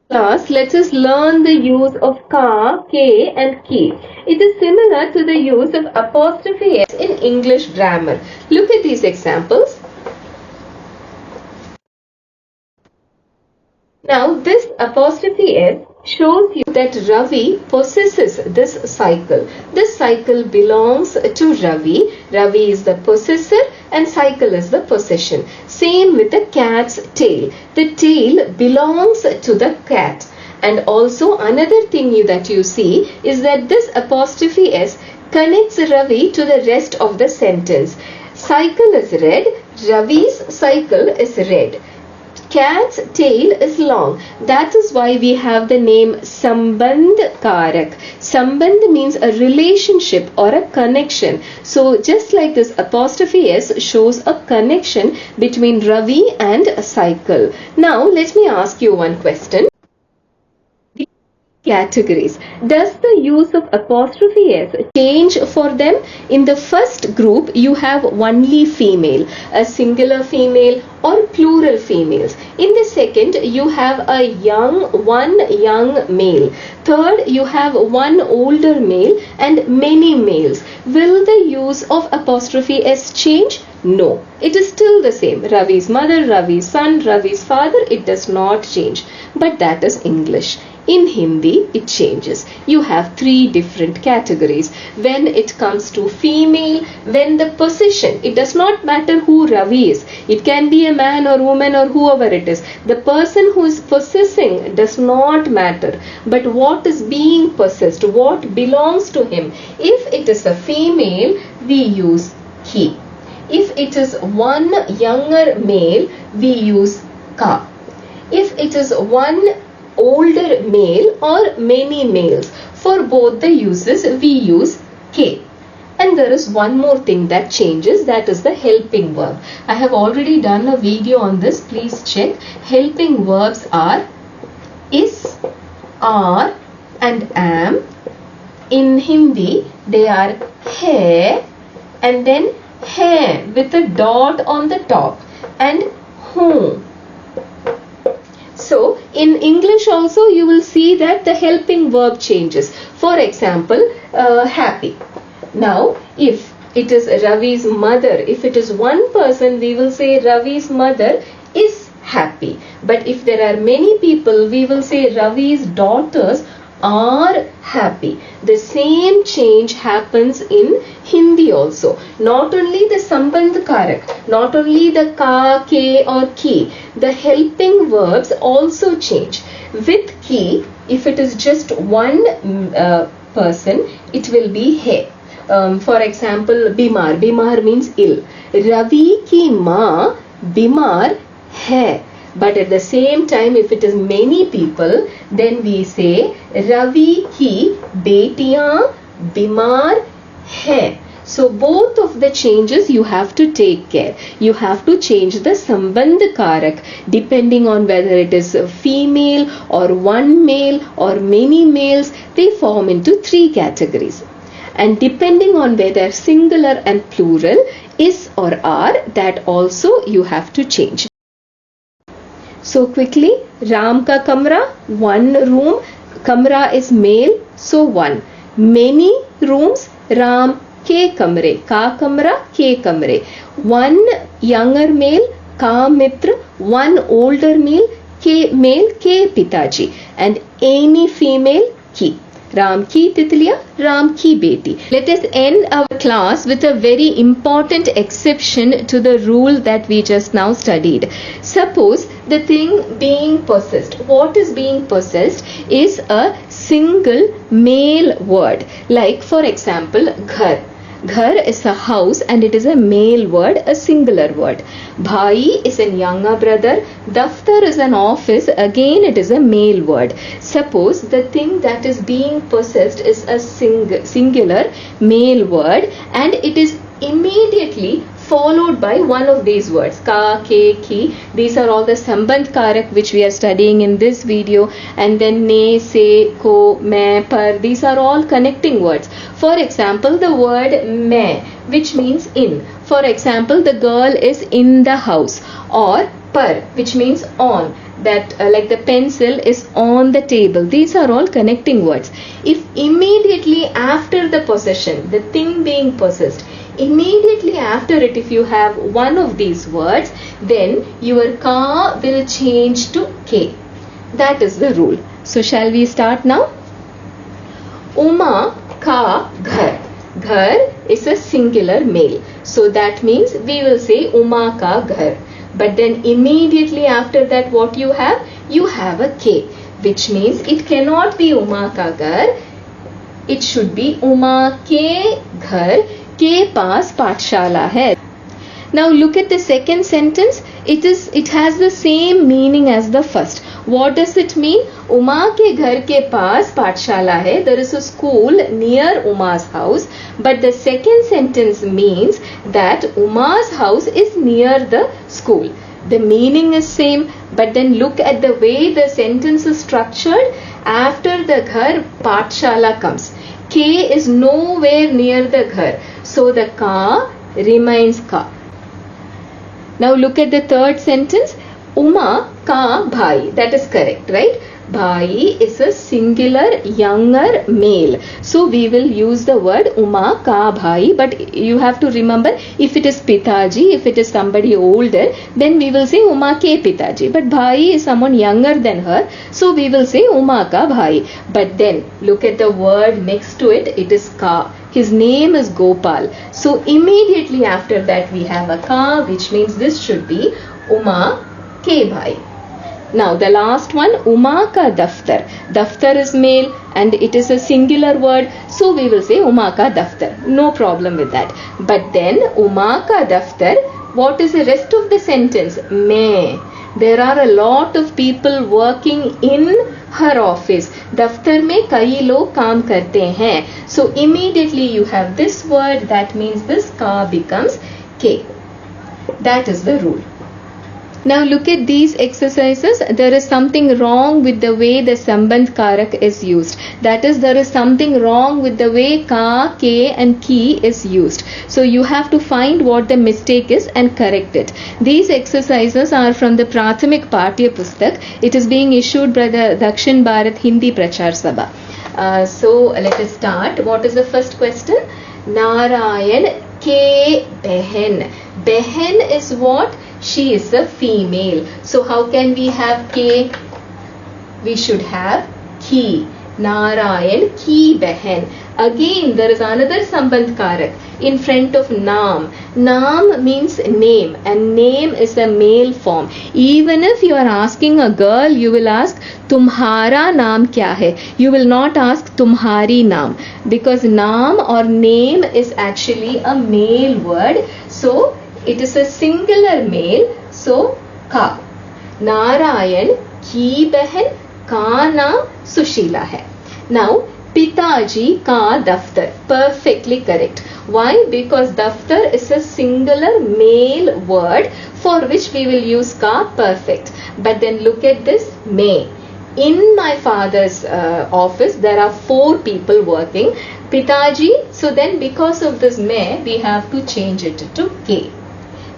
Class, let us learn the use of ka, ke and ki. It is similar to the use of apostrophe s in English grammar. Look at these examples. Now this apostrophe s shows you that Ravi possesses this cycle. This cycle belongs to Ravi. Ravi is the possessor and cycle is the possession. Same with the cat's tail. The tail belongs to the cat. And also another thing that you see is that this apostrophe s connects Ravi to the rest of the sentence. Cycle is red. Ravi's cycle is red. Cat's tail is long. That is why we have the name Sambandh Karak. Sambandh means a relationship or a connection. So just like this apostrophe s shows a connection between Ravi and a cycle. Now let me ask you one question. Categories. Does the use of apostrophe s change for them? In the first group, you have only female, a singular female or plural females. In the second, you have one young male. Third, you have one older male and many males. Will the use of apostrophe s change? No, it is still the same. Ravi's mother, Ravi's son, Ravi's father, it does not change. But that is English. In Hindi, it changes. You have three different categories. When it comes to female, when the possession, it does not matter who Ravi is. It can be a man or woman or whoever it is. The person who is possessing does not matter. But what is being possessed, what belongs to him. If it is a female, we use he. If it is one younger male, we use ka. If it is one older male or many males, for both the uses we use K. And there is one more thing that changes, that is the helping verb. I have already done a video on this, please check. Helping verbs are is, are and am. In Hindi they are hai and then hai with a dot on the top and whom. So, in English also you will see that the helping verb changes. For example, happy. Now, if it is Ravi's mother, if it is one person, we will say Ravi's mother is happy. But if there are many people, we will say Ravi's daughters are happy. The same change happens in Hindi also. Not only the Sambandh Karak, not only the ka, ke or ki, the helping verbs also change. With ki, if it is just one person, it will be hai. For example, bimar. Bimar means ill. Ravi ki maa bimar hai. But at the same time, if it is many people, then we say Ravi ki betiyan bimar hai. So both of the changes you have to take care. You have to change the Sambandh Karak depending on whether it is a female or one male or many males. They form into three categories. And depending on whether singular and plural is or are, that also you have to change. So quickly, Ram ka kamra, one room, kamra is male, so one. Many rooms, Ram ke kamre, ka kamra, ke kamre. One younger male, ka mitra, one older male, ke pitaji. And any female, ki. Ram ki titliya, Ram ki beti. Let us end our class with a very important exception to the rule that we just now studied. Suppose the thing being possessed, what is being possessed is a single male word. Like for example, ghar. Ghar is a house and it is a male word, a singular word. Bhai is a younger brother. Daftar is an office, again it is a male word. Suppose the thing that is being possessed is a singular male word and it is immediately followed by one of these words, ka, ke, ki. These are all the Sambandh Karak which we are studying in this video, and then ne, se, ko, main, par. These are all connecting words. For example, the word main, which means in. For example, the girl is in the house, or par, which means on. that like the pencil is on the table. These are all connecting words. If immediately after the possession, the thing being possessed, immediately after it, if you have one of these words, then your ka will change to k. That is the rule. So shall we start now? Uma ka ghar. Ghar is a singular male. So that means we will say Uma ka ghar. But then immediately after that, what you have? You have a K, which means it cannot be Uma ka ghar. It should be Uma ke ghar, ke paas pathshala hai. Now look at the second sentence. It has the same meaning as the first. What does it mean? Uma ke ghar ke paas pathshala hai. There is a school near Uma's house. But the second sentence means that Uma's house is near the school. The meaning is same, but then look at the way the sentence is structured. After the ghar, pathshala comes. K is nowhere near the ghar. So the ka remains ka. Now look at the third sentence. Uma ka bhai. That is correct, right? Bhai is a singular younger male. So we will use the word Uma ka bhai. But you have to remember, if it is Pitaji, if it is somebody older, then we will say Uma ke Pitaji. But bhai is someone younger than her. So we will say Uma ka bhai. But then look at the word next to it. It is ka. His name is Gopal. So immediately after that we have a ka, which means this should be Uma ke bhai. Now the last one, Uma ka daftar. Daftar is male and it is a singular word. So we will say Uma ka daftar. No problem with that. But then Uma ka daftar, what is the rest of the sentence? Main. There are a lot of people working in her office. Daftar mein kai log kaam karte hain. So immediately you have this word. That means this ka becomes K. That is the rule. Now look at these exercises. There is something wrong with the way the Sambandh Karak is used. That is, there is something wrong with the way ka, ke and ki is used. So you have to find what the mistake is and correct it. These exercises are from the Prathamik Patya Pustak. It is being issued by the Dakshin Bharat Hindi Prachar Sabha. So let us start. What is the first question? Narayan ke behen. Behen is what? She is a female. So how can we have K? We should have ki. Narayan ki behen. Again, there is another Sambandh Karak in front of Naam. Naam means name, and name is a male form. Even if you are asking a girl, you will ask Tumhara naam kya hai? You will not ask Tumhari naam, because naam or name is actually a male word. So it is a singular male, so ka. Narayan ki behen, ka naam Sushila hai. Now Pitaji ka daftar. Perfectly correct. Why? Because daftar is a singular male word for which we will use ka perfect. But then look at this may. In my father's office, there are 4 people working. Pitaji, so then because of this may, we have to change it to K.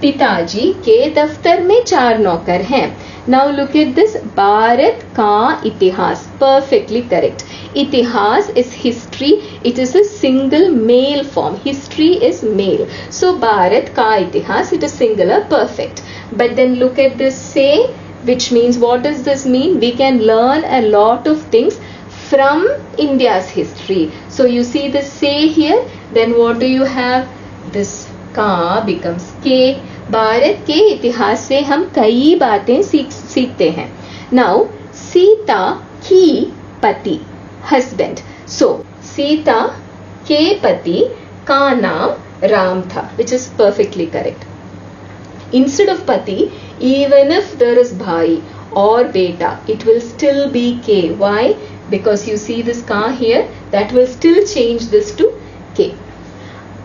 Pitaji ke daftar mein 4 नौकर हैं. Now look at this. Bharat ka itihas. Perfectly correct. Itihas is history. It is a single male form. History is male. So Bharat ka itihas, it is singular. Perfect. But then look at this say, which means what does this mean? We can learn a lot of things from India's history. So you see this say here. Then what do you have? This का becomes K. Bharat के इतिहास से हम कई बातें सीखते हैं. Now Sita की पति, husband. So सीता के पति का नाम राम था, which is perfectly correct. Instead of pati, even if there is bhai or beta, it will still be K. Why? Because you see this ka here, that will still change this to K.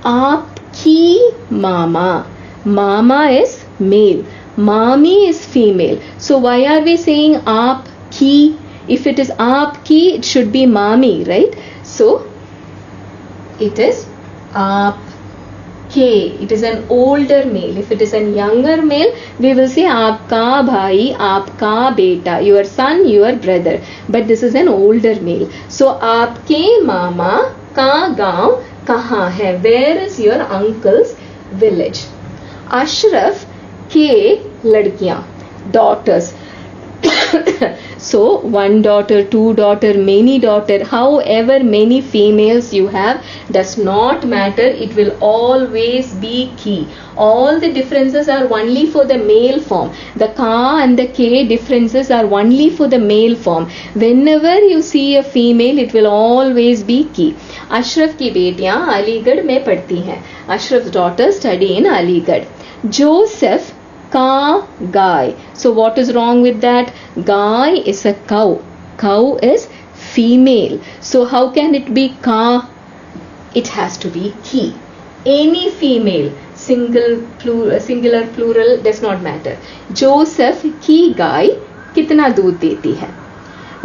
Aapki mama. Mama is male. Mami is female. So why are we saying aapki? If it is aapki, it should be mami, right? So it is aapki. K, it is an older male. If it is a younger male, we will say आपका भाई, आपका बेटा, your son, your brother. But this is an older male. So आपके मामा का गांव कहाँ है? Where is your uncle's village? Ashraf के लड़कियां, daughters. So one daughter, two daughter, many daughter, however many females you have does not matter, it will always be key. All the differences are only for the male form. The ka and the k differences are only for the male form. Whenever you see a female, it will always be key. Ashraf की बेटियां अलीगढ़ में पढ़ती हैं. Ashraf's daughter study in Aligarh. Joseph ka guy. So what is wrong with that? Guy is a cow. Cow is female. So how can it be ka? It has to be he. Any female, singular, plural does not matter. Joseph की गाय कितना दूध देती है?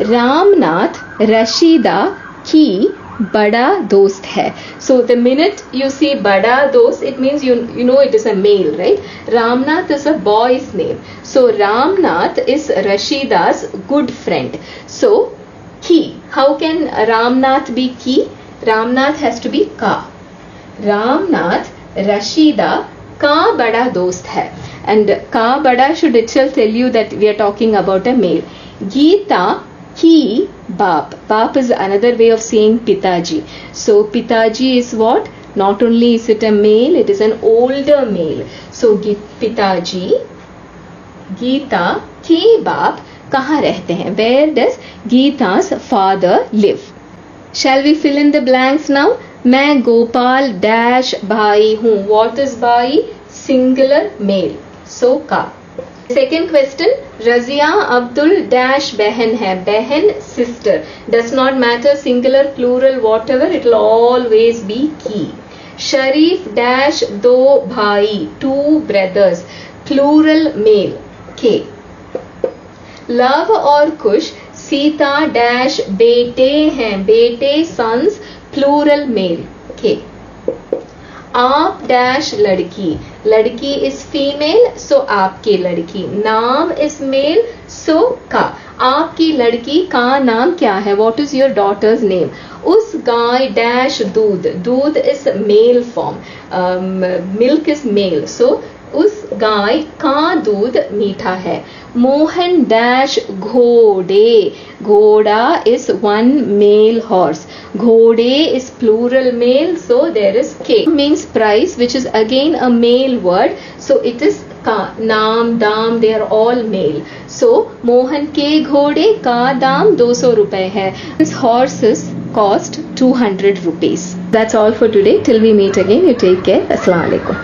रामनाथ रशीदा की बड़ा दोस्त है. So the minute you see बड़ा दोस्त, it means you know it is a male, right? Ramnath is a boy's name. So Ramnath is Rashida's good friend. So ki. How can Ramnath be ki? Ramnath has to be ka. Ramnath Rashida का बड़ा दोस्त है. And का बड़ा should itself tell you that we are talking about a male. Geeta की बाप. Baap is another way of saying Pitaji. So Pitaji is what? Not only is it a male, it is an older male. So Pitaji, Geeta के बाप कहाँ रहते हैं? Where does Geeta's father live? Shall we fill in the blanks now? मैं Gopal dash भाई हूँ. What is भाई? Singular male. So का. Second question, Razia Abdul dash बहन है. बहन sister. Does not matter singular, plural, whatever, it will always be key. Sharif dash दो भाई, two brothers. Plural male. K. Love और कुश सीता डैश बेटे हैं. बेटे sons, plural male. K. आप डैश लड़की. लड़की इज फीमेल, सो आपकी लड़की. नाम इज मेल, सो का. आपकी लड़की का नाम क्या है? What is your daughter's name? उस गाय डैश दूध. दूध is male form. Milk is male, so उस गाय का दूध मीठा है. मोहन डैश घोड़े. घोड़ा is one male horse. घोड़े is plural male, so there is K. Means price, which is again a male word, so it is का. नाम, दाम, they are all male. So Mohan के घोड़े का दाम 200 रुपए है. This horses cost 200 rupees. That's all for today. Till we meet again, you take care. Assalamu alaikum.